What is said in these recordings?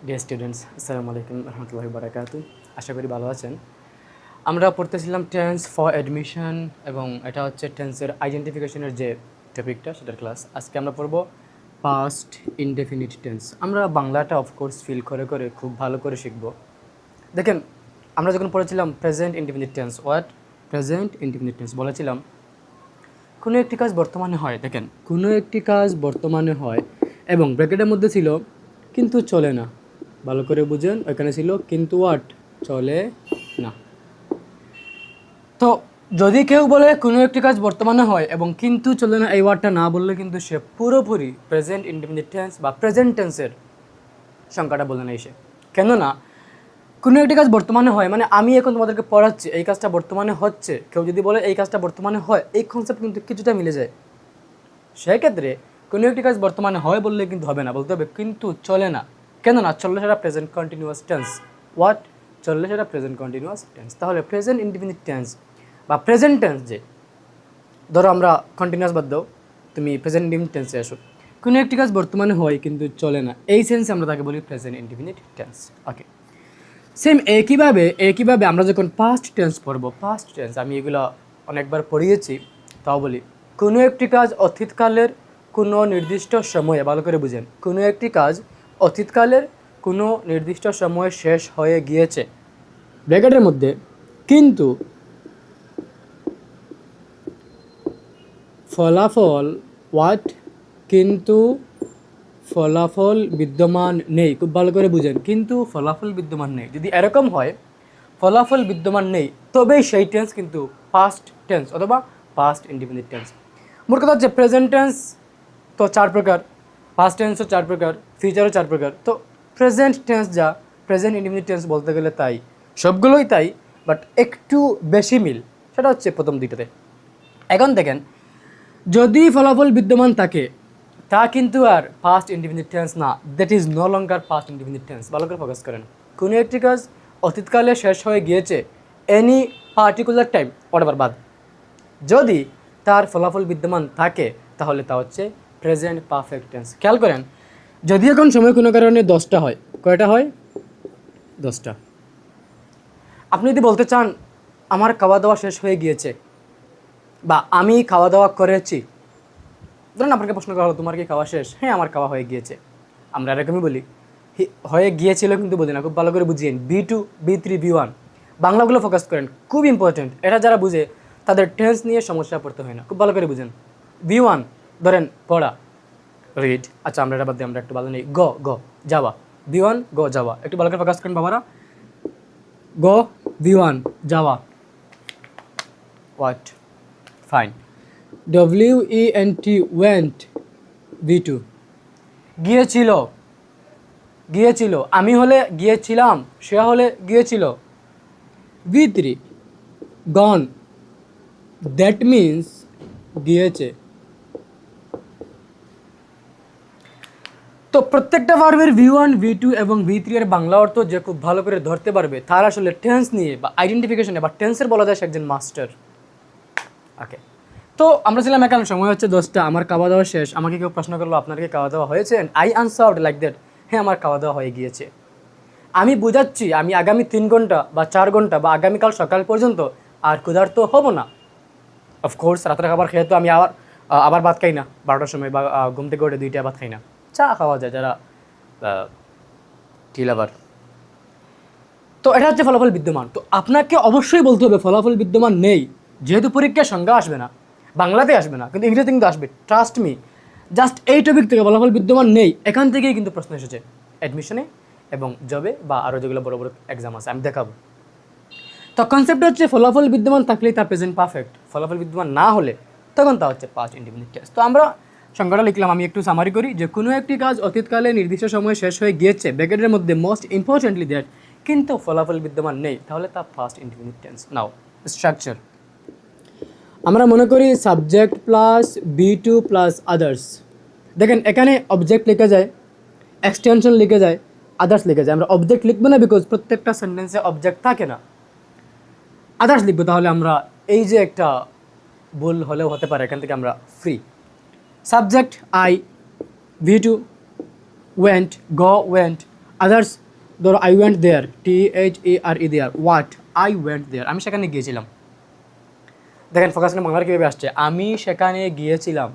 Dear students, আসসালামু আলাইকুম রহমতুল্লাহি বারাকাতু। আশা করি ভালো আছেন। আমরা পড়তেছিলাম টেন্স ফর অ্যাডমিশন এবং এটা হচ্ছে টেন্সের আইডেন্টিফিকেশনের যে টপিকটা সেটার ক্লাস। আজকে আমরা পড়ব পাস্ট ইনডেফিনিট টেন্স। আমরা বাংলাটা অফকোর্স ফিল করে করে খুব ভালো করে শিখব। দেখেন, আমরা যখন পড়েছিলাম present indefinite tense, what present indefinite tense বলেছিলাম কোনো একটি কাজ বর্তমানে হয়। দেখেন, কোনো একটি কাজ বর্তমানে হয় এবং ব্র্যাকেটের মধ্যে ছিল কিন্তু চলে না। ভালো করে বুঝেন, ওইখানে ছিল কিন্তু হোয়াট চলে না। তো যদি কেউ বলে কোনো একটি কাজ বর্তমানে হয় এবং কিন্তু চলে না, এই ওয়ার্ডটা না বললে কিন্তু সে পুরোপুরি প্রেজেন্ট ইনডেফিনিট টেন্স বা প্রেজেন্ট টেন্সের সংখ্যাটা বলে নেই সে। কেননা কোনো একটি কাজ বর্তমানে হয় মানে আমি এখন তোমাদেরকে পড়াচ্ছি, এই কাজটা বর্তমানে হচ্ছে। কেউ যদি বলে এই কাজটা বর্তমানে হয়, এই কনসেপ্ট কিন্তু কিছুটা মিলে যায়। সেক্ষেত্রে কোনো একটি কাজ বর্তমানে হয় বললে কিন্তু হবে না, বলতে হবে কিন্তু চলে না। কেননা চললে সেটা প্রেজেন্ট কন্টিনিউয়াস টেন্স। হোয়াট চললে সেটা প্রেজেন্ট কন্টিনিউয়াস টেন্স। তাহলে প্রেজেন্ট ইনডেফিনিট টেন্স বা প্রেজেন্ট টেন্স, যে ধরো আমরা কন্টিনিউয়াস বাদ দাও, তুমি প্রেজেন্ট ইনডেফিনিট টেন্সে আসো, কোনো একটি কাজ বর্তমানে হয় কিন্তু চলে না, এই সেন্সে আমরা তাকে বলি প্রেজেন্ট ইনডেফিনিট টেন্স। ওকে, সেম একইভাবে আমরা যখন পাস্ট টেন্স পড়বো, পাস্ট টেন্স আমি এগুলো অনেকবার পড়িয়েছি, তাও বলি কোনো একটি কাজ অতীতকালের কোনো নির্দিষ্ট সময়ে, ভালো করে বুঝেন, কোনো একটি কাজ অতীতকালের কোনো নির্দিষ্ট সময়ে শেষ হয়ে গিয়েছে ব্র্যাকেটের মধ্যে, কিন্তু ফলাফল হোয়াট কিন্তু ফলাফল বিদ্যমান নেই। খুব ভালো করে বুঝেন, কিন্তু ফলাফল বিদ্যমান নেই। যদি এরকম হয় ফলাফল বিদ্যমান নেই, তবেই সেই টেন্স কিন্তু পাস্ট টেন্স অথবা পাস্ট ইনডেফিনিট টেন্স। মোট কথা হচ্ছে প্রেজেন্ট টেন্স তো 4 প্রকার, পাস্ট টেন্সও 4 প্রকার, ফিউচারও 4 প্রকার। তো প্রেজেন্ট টেন্স যা, প্রেজেন্ট ইনডেফিনিট টেন্স বলতে গেলে তাই, সবগুলোই তাই, বাট একটু বেশি মিল সেটা হচ্ছে প্রথম দুইটাতে। এখন দেখেন, যদি ফলাফল বিদ্যমান থাকে তা কিন্তু আর পাস্ট ইনডেফিনিট টেন্স না, that is no longer past indefinite tense. ভালো করে ফোকাস করেন, কোনো একটি কাজ অতীতকালে শেষ হয়ে গিয়েছে, এনি পার্টিকুলার টাইম অর্ডার বাদ, যদি তার ফলাফল বিদ্যমান থাকে তাহলে তা হচ্ছে প্রেজেন্ট পারফেক্ট টেন্স। খেয়াল করেন, যদি এখন সময় কোনো কারণে 10টা হয়, কয়টা হয়? 10টা। আপনি যদি বলতে চান আমার খাওয়া দাওয়া শেষ হয়ে গিয়েছে বা আমি খাওয়া দাওয়া করেছি, ধরুন আপনাকে প্রশ্ন করা হলো তোমার কি খাওয়া শেষ? হ্যাঁ, আমার খাওয়া হয়ে গিয়েছে। আমরা এরকমই বলি, হয়ে গিয়েছিল কিন্তু বলি না। খুব ভালো করে বুঝিয়েন, B2, B3, B1 বাংলাগুলো ফোকাস করেন, খুব ইম্পর্টেন্ট। এটা যারা বুঝে তাদের টেন্স নিয়ে সমস্যা পড়তে হয় না। খুব ভালো করে বুঝেন। B1 ধরেন পড়া, রিড। আচ্ছা, আমরা এটা বাদ দিই, আমরা একটু ভালো নেই। গ যাওয়া, B1 গ যাওয়া। একটু ভালো করে ফোকাস করেন বাবারা। গ B1 যাওয়া, what fine. WENT went, B2 গিয়েছিল, গিয়েছিল। আমি হলে গিয়েছিলাম, সে হলে গিয়েছিল, V3 গন, দ্যাট মিন্স গিয়েছে। তো প্রত্যেকটা ভার্বের V1, V2 এবং V3 এর বাংলা অর্থ যে খুব ভালো করে ধরতে পারবে, তার আসলে টেন্স নিয়ে বা আইডেন্টিফিকেশনে বা টেন্সের বলা যায় সে একজন মাস্টার। ওকে, তো আমরা ছিলাম এখানে, সময় হচ্ছে 10টা, আমার খাওয়া দাওয়া শেষ। আমাকে কেউ প্রশ্ন করলো আপনার কি খাওয়া দাওয়া হয়েছে? আই আনসার্ড লাইক দ্যাট, হ্যাঁ আমার খাওয়া দাওয়া হয়ে গিয়েছে। আমি বুঝাচ্ছি আমি আগামী 3 ঘন্টা বা 4 ঘন্টা বা আগামীকাল সকাল পর্যন্ত আর ক্ষুধার্ত হব না। অফকোর্স রাতের খাবার খেয়ে তো আমি আবার ভাত খাই না 12টার সময়, বা ঘুম থেকে উঠে 2টা ভাত খাই না, চা খাওয়া যায় যারা টিল আবার। তো এটা হচ্ছে ফলাফল বিদ্যমান। তো আপনাকে অবশ্যই বলতে হবে ফলাফল বিদ্যমান নেই, যেহেতু পরীক্ষার সংজ্ঞা আসবে না, বাংলাতে আসবে না, কিন্তু ইংরেজিতে কিন্তু আসবে। ট্রাস্ট মি, জাস্ট এই টপিক থেকে ফলাফল বিদ্যমান নেই, এখান থেকেই কিন্তু প্রশ্ন এসেছে অ্যাডমিশনে এবং জবে বা আরও যেগুলো বড় বড় এক্সাম আছে, আমি দেখাবো। তো কনসেপ্ট হচ্ছে ফলাফল বিদ্যমান থাকলেই তা প্রেজেন্ট পারফেক্ট, ফলাফল বিদ্যমান না হলে তখন তা হচ্ছে পাস্ট ইনডেফিনিট টেন্স। তো আমরা সংজ্ঞাটা লিখলাম, আমি একটু সামারি করি যে কোনো একটি কাজ অতীতকালে নির্দিষ্ট সময়ে শেষ হয়ে গিয়েছে, ব্র্যাকেটের মধ্যে মোস্ট ইম্পর্টেন্টলি দ্যাট, কিন্তু ফলাফল বিদ্যমান নেই, তাহলে তা ফার্স্ট ইনডেফিনিট টেন্স। নাও স্ট্রাকচার, আমরা মনে করি subject plus B2 plus others. দেখেন এখানে অবজেক্ট লিখে যায়, এক্সটেনশন লিখে যায়, আদার্স লিখে যায়। আমরা অবজেক্ট লিখবো না, বিকজ প্রত্যেকটা সেন্টেন্সে অবজেক্ট থাকে না। আদার্স লিখবো, তাহলে আমরা এই যে একটা ভুল হলেও হতে পারে, এখান থেকে আমরা free. Subject I, V2 went, go went, others ধরো I went there, THERE there, what, I went there, আমি সেখানে গিয়েছিলাম। দেখেন ফোকাসটা বাংলার কীভাবে আসছে, আমি সেখানে গিয়েছিলাম।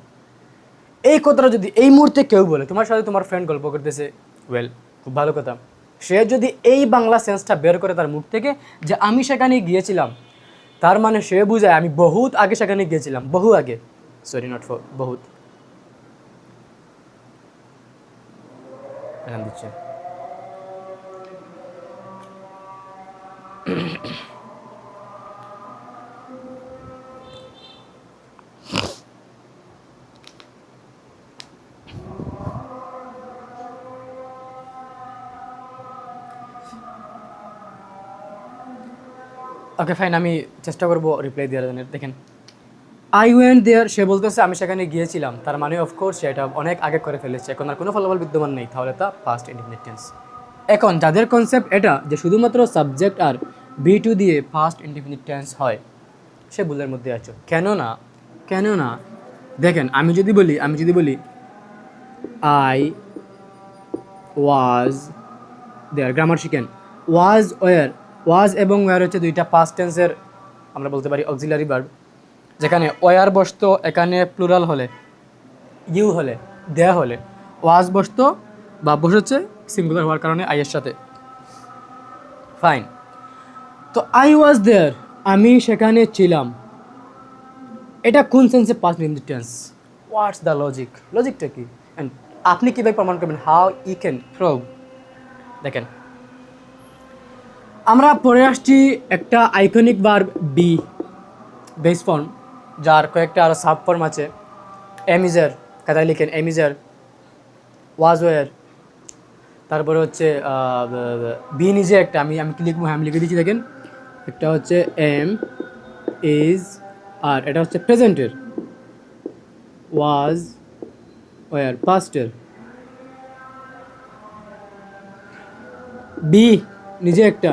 এই কথাটা যদি এই মুহূর্তে কেউ বলে, তোমার সাথে তোমার ফ্রেন্ড গল্প করতেছে, ওয়েল খুব ভালো কথা, সে যদি এই বাংলা সেন্সটা বের করে তার মুখ থেকে যে আমি সেখানে গিয়েছিলাম, তার মানে সে বুঝায় আমি বহুত আগে সেখানে গিয়েছিলাম, বহু আগে, সরি নট ফর বহুত। এখান দিচ্ছে ওকে ফাইন, আমি চেষ্টা করবো রিপ্লাই দেওয়ার জন্য। দেখেন আই ওয়েন্ট দেয়ার, সে বলতেছে আমি সেখানে গিয়েছিলাম, তার মানে অফকোর্স সেটা অনেক আগে করে ফেলেছে, এখন আর কোনো ফলাফল বিদ্যমান নেই, তাহলে তা পাস্ট ইনডিফিনিট টেন্স। এখন যাদের কনসেপ্ট এটা যে শুধুমাত্র সাবজেক্ট আর B2 দিয়ে ফার্স্ট ইনডিফিনিট টেন্স হয়, সে ভুলের মধ্যে আছো। কেননা দেখেন আমি যদি বলি আই ওয়াজ দেয়ার, গ্রামার শিখেন, ওয়াজ এবং ওয়ার হচ্ছে দুইটা পাস্ট টেন্সের আমরা বলতে পারি অক্সিলারি ভার্ব, যেখানে ওয়ার বসতো এখানে প্লুরাল হলে, ইউ হলে, দেয়া হলে, ওয়াজ বসতো বা বসেছে সিঙ্গুলার হওয়ার কারণে আইয়ের সাথে, ফাইন। তো আই ওয়াজ দেয়ার, আমি সেখানে ছিলাম, এটা কোন সেন্সে past indefinite tense? What's the লজিকটা কি? অ্যান্ড আপনি কীভাবে প্রমাণ করবেন? How you can prove? দেখেন আমরা পড়ে আসছি একটা iconic verb be, base form, যার কয়েকটা আরও সাব ফর্ম আছে। এমিজার, কাতায় লিখেন এমিজার, ওয়াজ ওয়ার, তারপরে হচ্ছে বি নিজে একটা, আমি কি লিখবো, আমি লিখে দিচ্ছি দেখেন, একটা হচ্ছে এম ইজ, আর এটা হচ্ছে প্রেজেন্টের, ওয়াজ ওয়ার পাস্টের। বি নিজে একটা,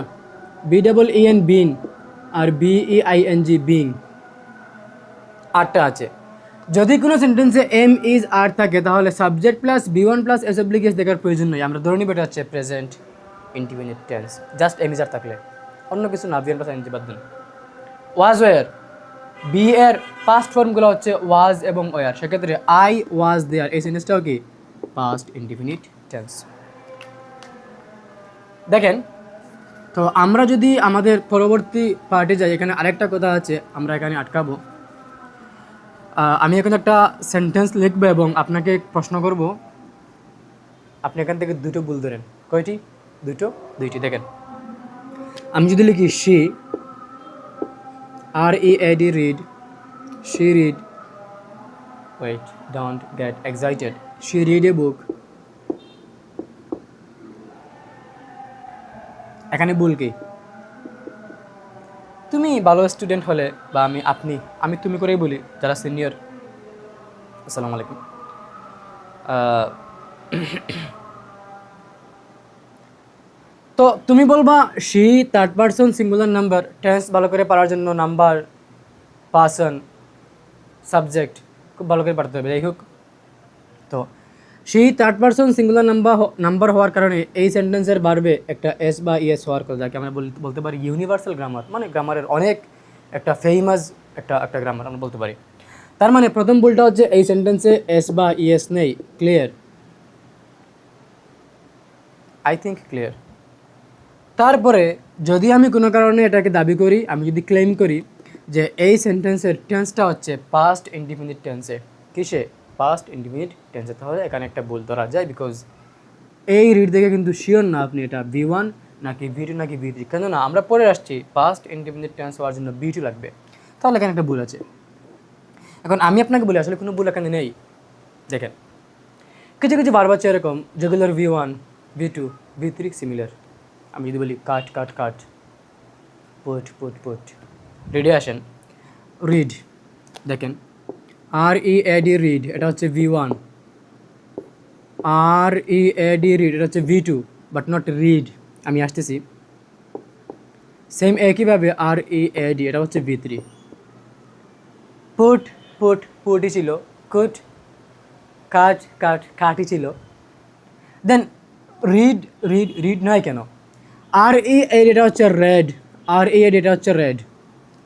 BEEN bin, R BEING being, আটটা আছে। যদি কোনো সেন্টেন্সে এম ইজ আর থাকে তাহলে subject plus B1 plus s oblique es দেখার প্রয়োজন নেই, আমরা ধরে নিব এটা হচ্ছে present indefinite tense, just am is are থাকলে, অন্য কিছু না, V1 প্লাস ING বাদ দেন। ওয়াজ ওয়ার, বি এর পাস্ট ফর্মগুলো হচ্ছে ওয়াজ এবং ওয়ার, সেক্ষেত্রে আই ওয়াজ দেয়ার এই সেন্টেন্সটাও কি পাস্ট ইনডিফিনিট টেন্স। দেখেন তো আমরা যদি আমাদের পরবর্তী পার্টে যাই, এখানে আরেকটা কথা আছে, আমরা এখানে আটকাবো। আমি এখন একটা সেন্টেন্স লিখবো এবং আপনাকে প্রশ্ন করব, আপনি এখান থেকে দুটো ভুল ধরেন। কয়টি? দুইটি। দেখেন আমি যদি লিখি she, READ read, she read, wait don't get excited, she read a book, এখানে ভুল কি? তুমি ভালো স্টুডেন্ট হলে বা আমি তুমি করেই বলি, যারা সিনিয়র, আসসালামু আলাইকুম, তো তুমি বলবা she third person singular number, tense ভালো করে পারার জন্য নাম্বার, পার্সন, সাবজেক্ট খুব ভালো করে পারতে হবে। যাই হোক, তো she third person singular number হওয়ার কারণে এই সেন্টেন্সের বাড়বে একটা এস বা ইএস হওয়ার কথা, যাকে আমরা বলতে পারি ইউনিভার্সাল গ্রামার, মানে গ্রামারের অনেক একটা ফেমাস একটা গ্রামার আমরা বলতে পারি। তার মানে প্রথম ভুলটা হচ্ছে এই সেন্টেন্সে এস বা ইএস নেই। ক্লিয়ার? I think clear. তারপরে যদি আমি কোনো কারণে এটাকে দাবি করি, আমি যদি ক্লেম করি যে এই সেন্টেন্সের টেন্সটা হচ্ছে পাস্ট ইনডিফিনিট টেন্সে, কিসে? পাস্ট ইনডিফিনিট টেন্সে, তাহলে এখানে একটা ভুল ধরা যায়, বিকজ এই রিড দেখে কিন্তু শিওর না আপনি এটা V1 নাকি V2 নাকি V3, কেননা আমরা পড়ে আসছি পাস্ট ইনডিফিনিট টেন্স হওয়ার জন্য B2 লাগবে, তাহলে এখানে একটা ভুল আছে। এখন আমি আপনাকে বলি আসলে কোনো ভুল এখানে নেই। দেখেন কিছু ভার্ব আছে এরকম যেগুলোর V1, V2, V3 সিমিলার। আমি যদি বলি কাট, পুট, রিডে আসেন, রিড, দেখেন READ রিড, এটা হচ্ছে V1, READ রিড, এটা হচ্ছে V2, বাট নট রিড। আমি আসতেছি, সেম একইভাবে READ, এটা হচ্ছে V3। পুটই ছিল, কাটই ছিল। দেন রিড রিড রিড নয় কেন? আর এই এটা হচ্ছে রেড, আর এই এটা হচ্ছে red,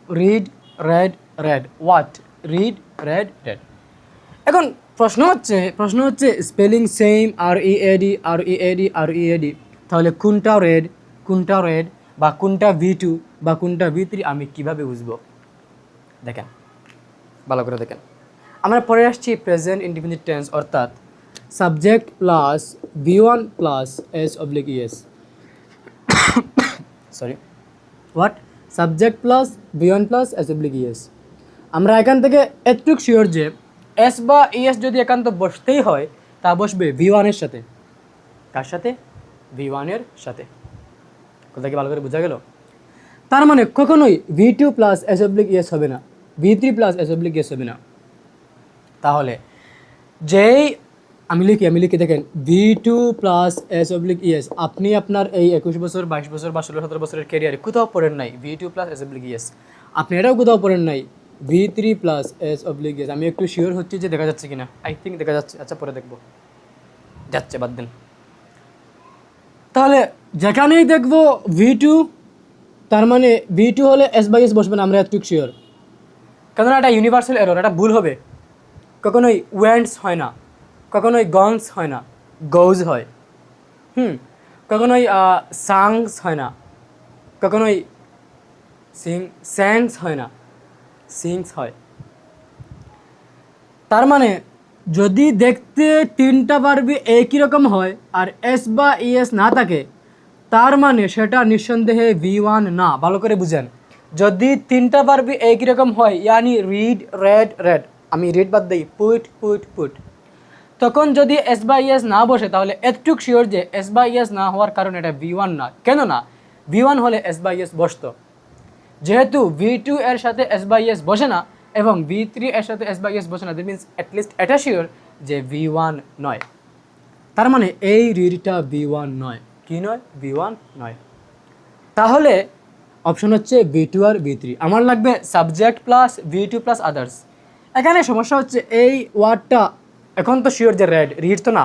read red red, what? Read red red. এখন প্রশ্ন হচ্ছে স্পেলিং সেম, আর ই এডি আর ই এডি আর ই এডি, তাহলে কোনটা রেড বা কোনটা V2 বা কোনটা V3 আমি কিভাবে বুঝবো? দেখেন, ভালো করে দেখেন। আমরা পরে আসছি প্রেজেন্ট ইনডিফিনিট টেন্স, অর্থাৎ subject plus V1 plus S/ES, sorry, what? Subject plus V1 plus S/ES। আমরা এখান থেকে এতটুক শিওর যে এস বা ইএস যদি একান্ত বসতেই হয়, তা বসবে V1 এর সাথে। কার সাথে? V1 এর সাথে। কথা কি ভালো করে বোঝা গেল? তার মানে কখনোই V2 প্লাস S/ES হবে না, V3 প্লাস S/ES হবে না। তাহলে যেই আমি লিখি দেখেন, V2 প্লাস S/ES, আপনি আপনার এই 21 বছর 22 বছর বা 16-17 বছরের ক্যারিয়ারে কোথাও পড়েন নাই V2 প্লাস S/ES। আপনি এটাও কোথাও পড়েন নাই V3 প্লাস S/ES। আমি একটু শিওর হচ্ছি যে দেখা যাচ্ছে কিনা, আই থিঙ্ক দেখা যাচ্ছে, আচ্ছা পরে দেখবো, যাচ্ছে, বাদ দেন। তাহলে যেখানেই দেখবো V2, তার মানে V2 হলে S/ES বসবে না, আমরা একটু শিওর। কেননা এটা ইউনিভার্সাল এরর, এটা ভুল হবে। কখনোই ওয়েন্টস হয় না, কখনোই গনস হয় না, গোজ হয়। কখনোই সাংস হয় না, কখনোই স্যাংস হয় না, সিংস হয়। তার মানে যদি দেখতে তিনটা বারবি একই রকম হয় আর এস বা ইএস না থাকে, তার মানে সেটা নিঃসন্দেহে V1 না। ভালো করে বুঝেন, যদি তিনটা বারবি একই রকম হয়, ইয়ানি রিড রেড রেড, আমি রিড বাদ দিই, পুট, তখন যদি এস বা ইএস না বসে, তাহলে এতটুক শিওর যে এস বা ইএস না হওয়ার কারণে এটা V1 না। কেন না? V1 হলে এস বা ইএস বসতো। যেহেতু V2 এর সাথে এস বা ইএস বসে না এবং V3 এর সাথে এস বা ইএস বসে না, দ্যাট মিনস অ্যাটলিস্ট এটা শিওর যে V1 নয়। তার মানে এই রিডটা V1 নয়। কি নয়? V1 নয়। তাহলে অপশন হচ্ছে V2 আর V3। আমার লাগবে subject plus V2 plus others. এখানে সমস্যা হচ্ছে এই ওয়ার্ডটা এখন তো শিওর যে রেড, রিড তো না,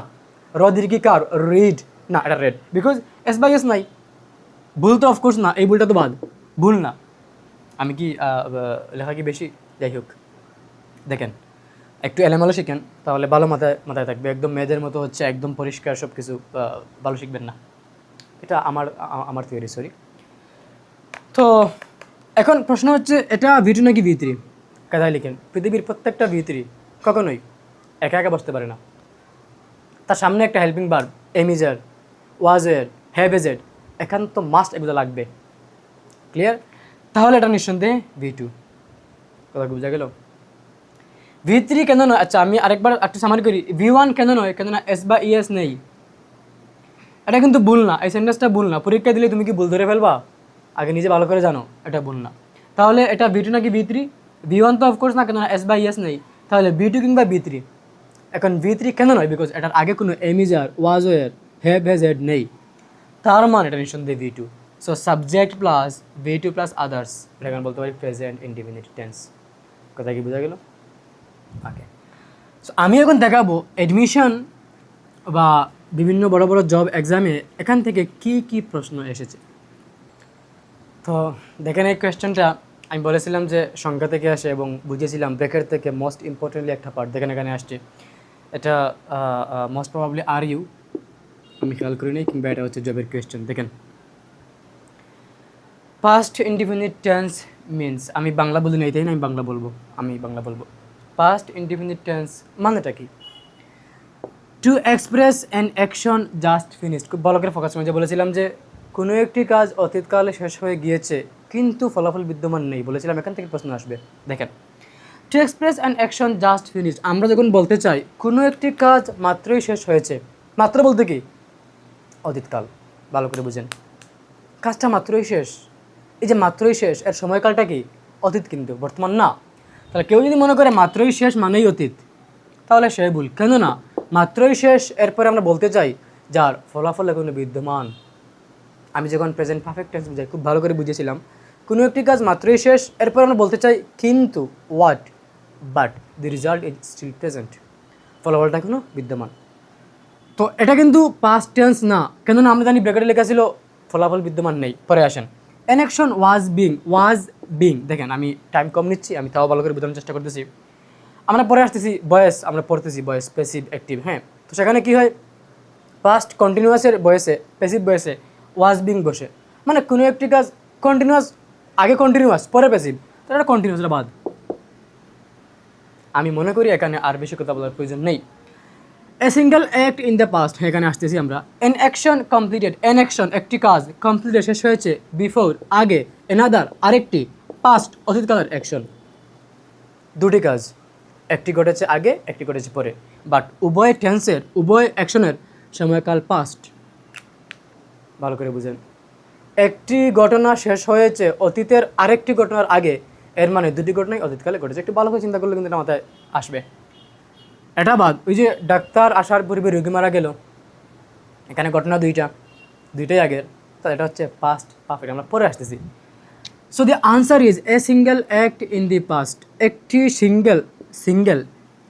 রদীর্ঘিকার রিড না, এটা read, because S by S নাই। ভুল তো অফকোর্স না, এই ভুলটা তো বাদ, ভুল না। আমি কি লেখা কি বেশি? যাই হোক, দেখেন একটু এলোমেলো শিখেন, তাহলে ভালো মাথায় থাকবে। একদম মেয়েদের মতো হচ্ছে একদম পরিষ্কার সব কিছু ভালো শিখবেন না। এটা আমার থিওরি, সরি। তো এখন প্রশ্ন হচ্ছে এটা V2 নাকি V3? কথায় লিখেন, পৃথিবীর প্রত্যেকটা V3 কখনোই একা একা বসতে পারে না। তার সামনে একটা হেল্পিং ভার্ব, এমিজার, ওয়াজের, হ্যাভেজেড, একান্ত মাস্ট, এগুলো লাগবে। ক্লিয়ার? তাহলে এটা নিঃসন্দেহে V2। কথা বোঝা গেল? V3 কেন নয়? আচ্ছা আমি আরেকবার একটু সামারি করি। V1 কেন নয়? কেননা এস বা ইএস নেই। এটা কিন্তু ভুল না, এই সেন্টেন্সটা ভুল না। পরীক্ষা দিলে তুমি কি ভুল ধরে ফেলবা? আগে নিজে ভালো করে জানো এটা ভুল না। তাহলে এটা V2 নাকি V3? V1 তো অফকোর্স না, কেননা এস বা ইএস নেই। তাহলে V2 কিংবা V3? এখন V3 কেন নয়? বিকজ এটার আগে কোনো এমিজার, ওয়াজওয়ার, হ্যাভ, হ্যাজ, হেড নেই। তার মানে এটা নিঃসন্দেহে V2। So subject plus V2 plus others, এটা এখন বলতে পারি প্রেজেন্ট ইনডিফিনিট টেন্স। কথা কি বোঝা গেল? ওকে। সো আমি এখন দেখাবো অ্যাডমিশন বা বিভিন্ন বড় বড় জব এক্সামে এখান থেকে কি কি প্রশ্ন এসেছে। তো দেখেন এই কোয়েশ্চেনটা আমি বলেছিলাম যে সংখ্যা থেকে আসে এবং বুঝিয়েছিলাম ব্রেকের থেকে মোস্ট ইম্পর্টেন্টলি একটা পার্ট দেখেন এখানে আসছে। এটা মোস্ট প্রবাবলি আর ইউ, আমি খেয়াল করি নাই, কিংবা এটা হচ্ছে জবের কোয়েশ্চেন। দেখেন পাস্ট ইনডিফিনিট টেন্স মিনস, আমি বাংলা বলি নাই তাই না, আমি বাংলা বলবো। পাস্ট ইনডিফিনিট টেন্স মানেটা কি? To express an action just finished. খুব ভালো করে ফোকাস করে বলেছিলাম যে কোনো একটি কাজ অতীতকালে শেষ হয়ে গিয়েছে কিন্তু ফলাফল বিদ্যমান নেই, বলেছিলাম এখান থেকে প্রশ্ন আসবে। দেখেন, to express an action just finished, আমরা যখন বলতে চাই কোনো একটি কাজ মাত্রই শেষ হয়েছে, মাত্র বলতে কি অতীতকাল। ভালো করে বুঝেন, কাজটা মাত্রই শেষ, এই যে মাত্রই শেষ এর সময়কালটা কি অতীত, কিন্তু বর্তমান না। তাহলে কেউ যদি মনে করে মাত্রই শেষ মানেই অতীত, তাহলে সে ভুল। কেন না মাত্রই শেষ এরপরে আমরা বলতে চাই যার ফলাফল এখনো বিদ্যমান। আমি যখন প্রেজেন্ট পারফেক্ট টেন্স বুঝাই খুব ভালো করে বুঝেছিলাম, কোনো একটি কাজ মাত্রই শেষ এরপর আমরা বলতে চাই কিন্তু, what, but the result is still present, ফলাফলটা এখনো বিদ্যমান। তো এটা কিন্তু পাস্ট টেন্স না, কেননা আমরা জানি ব্র্যাকেটে লেখা ছিল ফলাফল বিদ্যমান নেই। পরে আসেন, অ্যান অ্যাকশন ওয়াজ বিং। দেখেন আমি টাইম কম নিচ্ছি, আমি তাও ভালো করে বোঝানোর চেষ্টা করতেছি। আমরা পরে আসতেছি বয়েস, আমরা পড়তেছি বয়েস প্যাসিভ অ্যাক্টিভ। হ্যাঁ, তো সেখানে কী হয়, পাস্ট কন্টিনিউয়াসের বয়সে, প্যাসিভ বয়সে ওয়াজ বিং বসে, মানে কোনো একটি কাজ কন্টিনিউয়াস, আগে কন্টিনিউয়াস পরে প্যাসিভ, তো এটা কন্টিনিউয়াসটা বাদ। আমি মনে করি এখানে আর বেশি কথা বলার প্রয়োজন নেই। A single act in the past, এখানে আসতেছি আমরা। N action completed, N action একটি কাজ, কমপ্লিটেড শেষ হয়েছে, বিফোর আগে, এনাদার আরেকটি, পাস্ট অতীতকালের অ্যাকশন। দুটি কাজ, একটি ঘটেছে আগে, একটি ঘটেছে পরে, বাট উভয় টেন্সের, উভয় অ্যাকশনের সময়কাল পাস্ট। ভালো করে বুঝেন, একটি ঘটনা শেষ হয়েছে অতীতের আরেকটি ঘটনার আগে, এর মানে দুটি ঘটনাই অতীতকালে ঘটেছে। একটু ভালো করে চিন্তা করলে কিন্তু এটা মাথায় আসবে। এটা বাদ, ওই যে ডাক্তার আসার পূর্বে রোগী মারা গেল, এখানে ঘটনা দুইটাই আগের, তো এটা হচ্ছে পাস্ট পারফেক্ট। আমরা পরে আসতেছি। So the answer is a single act in the past, একটি সিঙ্গেল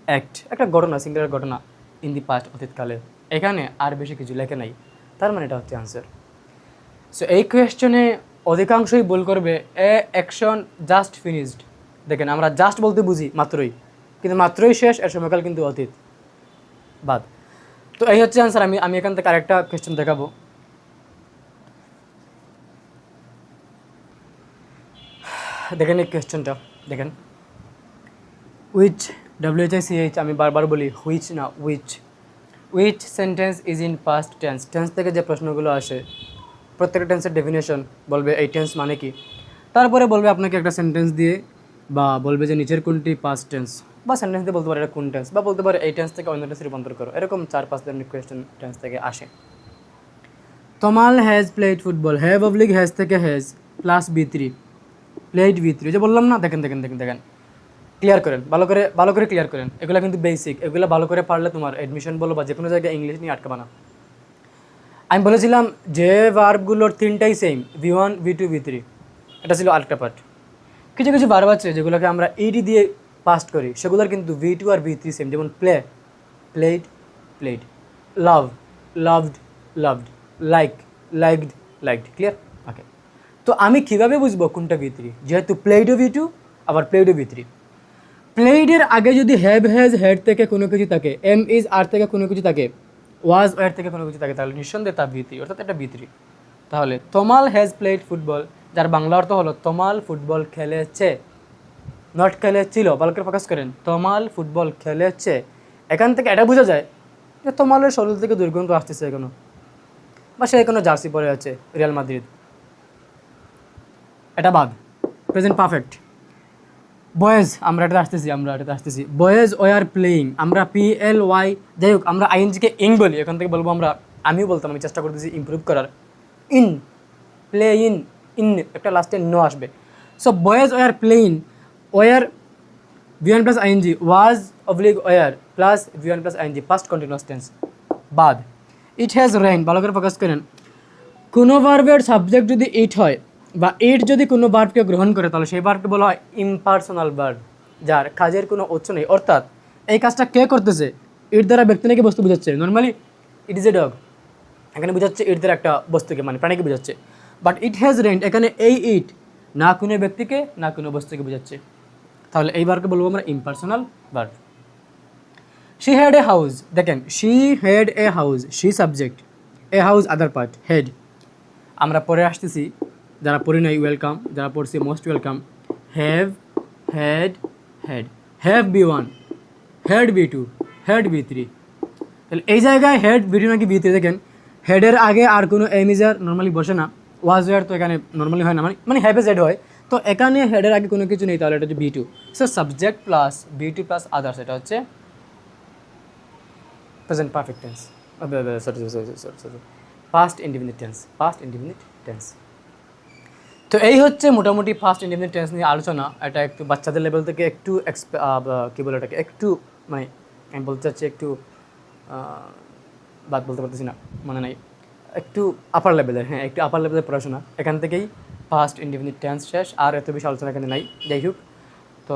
অ্যাক্ট, একটা ঘটনা, সিঙ্গেল ঘটনা ইন দি পাস্ট অতীতকালে। এখানে আর বেশি কিছু লেখে নাই, তার মানে এটা হচ্ছে আনসার। সো এই কোয়েশ্চনে অধিকাংশই ভুল করবে এ অ্যাকশন জাস্ট ফিনিশড। দেখেন আমরা জাস্ট বলতে বুঝি মাত্রই, কিন্তু মাত্রই শেষ, এর সময়কাল কিন্তু অতীত, বাদ। তো এই হচ্ছে আনসার। আমি এখান থেকে আরেকটা কোয়েশ্চেন দেখাবো। দেখেন এই কোয়েশ্চেনটা, দেখেন উইচ, WHICH, আমি বারবার বলি হুইচ না which sentence is in past tense. Tense থেকে যে প্রশ্নগুলো আসে প্রত্যেকটা টেন্সের ডেফিনেশন বলবে এই টেন্স মানে কি, তারপরে বলবে আপনাকে একটা সেন্টেন্স দিয়ে, বা বলবে যে নিচের কোনটি পাস্ট টেন্স, বা সেন্টেন্স দিয়ে বলতে পারে এটা কোন টেন্স, বা বলতে পারে এই টেন্স থেকে অন্য টেন্সে রূপান্তর করো। এরকম 4-5 ধরনের কোয়েশ্চেন টেন্স থেকে আসে। Tamal has played football, have oblique has থেকে has plus B3, played B3, যে বললাম না। দেখেন ক্লিয়ার করেন, ভালো করে ক্লিয়ার করেন। এগুলো কিন্তু বেসিক, এগুলো ভালো করে পারলে তোমার অ্যাডমিশন বলো বা যে কোনো জায়গায় ইংলিশ নিয়ে আটকাবা না। আমি বলেছিলাম যে ভার্বগুলোর তিনটাই সেম, V1 V2 V3, এটা ছিল আরেকটা পার্ট। কিছু কিছু ভার্ব আছে যেগুলোকে আমরা ED দিয়ে পাস্ট করি, সেগুলোর কিন্তু V2 আর V3 সেম। যেমন প্লেড, লাভ, লাভড, লাইকড। ক্লিয়ার? ওকে। তো আমি কীভাবে বুঝবো কোনটা V3? যেহেতু প্লেডও V2 আবার প্লেডও V3। প্লেডের আগে যদি হ্যাভ হ্যাজ হেড থেকে কোনো কিছু থাকে, এম ইজ আর থেকে কোনো কিছু থাকে, ওয়াজ ওয়ার থেকে কোনো কিছু থাকে, তাহলে নিঃসন্দেহে তা V3, অর্থাৎ এটা V3। তাহলে তমাল হ্যাজ প্লেড ফুটবল, যার বাংলা অর্থ হলো তমাল ফুটবল খেলেছে, নট খেলেছিল। ভালো করে ফোকাস করেন, তমাল ফুটবল খেলেছে। এখান থেকে এটা বোঝা যায় যে তমালের শরীর থেকে দুর্গন্ধ আসতেছে এখনো, বা সে এখনো জার্সি পরে আছে রিয়াল মাদ্রিদ। এটা বাদ, প্রেজেন্ট পারফেক্ট। বয়েজ, আমরা এটাতে আসতেছি। বয়েজ ওয়ার প্লেয়িং, আমরা PLY, যাই হোক আমরা ING-কে ইং বলি, এখান থেকে বলবো আমরা, আমিও বলতাম, আমি চেষ্টা করতেছি ইমপ্রুভ করার। প্লে ইন একটা লাস্টে নো আসবে। So boys were playing, were V1 plus ING, was oblique were plus V1 plus ING, past continuous tense, বাদ। ইট হ্যাজ রেইন, ভালো করে ফোকাস করেন। কোনো ভার্বের সাবজেক্ট যদি ইট হয়, বা ইট যদি কোনো ভার্বকে গ্রহণ করে, তাহলে সেই ভার্বকে বলা হয় ইমপার্সোনাল ভার্ব, যার কাজের কোনো উৎস নেই। অর্থাৎ এই কাজটা কে করতেছে, ইট দ্বারা ব্যক্তি নাকি বস্তু বোঝাচ্ছে। Normally it is a dog, এখানে বোঝাচ্ছে ইট দ্বারা একটা বস্তুকে, মানে প্রাণীকে বোঝাচ্ছে। বাট ইট হ্যাজ রেইনড, এখানে এই ইট না কোনো ব্যক্তিকে না কোনো বস্তুকে বোঝাচ্ছে, তাহলে এই ভার্বকে বলবো আমরা impersonal verb. She had a house, দেখেন she had a house, she subject, a house other part, head. আমরা পরে আসতেছি, যারা পড়ি নাই ওয়েলকাম, যারা পড়ছি most welcome. Have B1, had B2, had B3। তাহলে এই জায়গায় হেড B2 নাকি B3, দেখেন হেডের আগে আর কোনো এমিজার নর্মালি বসে না, ওয়াজ ওয়ার তো এখানে নর্মালি হয় না, মানে হ্যাভ এ হেড হয়। তো এখানে হেডের আগে কোনো কিছু নেই, তাহলে এটা হচ্ছে B2। So subject plus B2 plus others, এটা হচ্ছে present perfect tense, sorry past indefinite tense. তো এই হচ্ছে মোটামুটি ফার্স্ট ইনডিফিনিট টেন্স নিয়ে আলোচনা। এটা একটু বাচ্চাদের লেভেল থেকে একটু কী বলে এটাকে, একটু মানে আমি বলতে চাচ্ছি একটু বাদ বলতে পারতেছি না, মানে নাই, একটু আপার লেভেলের, হ্যাঁ একটু আপার লেভেলের পড়াশোনা। এখান থেকেই ফার্স্ট ইনডিফিনিট টেন্স শেষ, আর এত বেশি আলোচনা এখানে নাই। যাই হোক, তো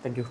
থ্যাংক ইউ।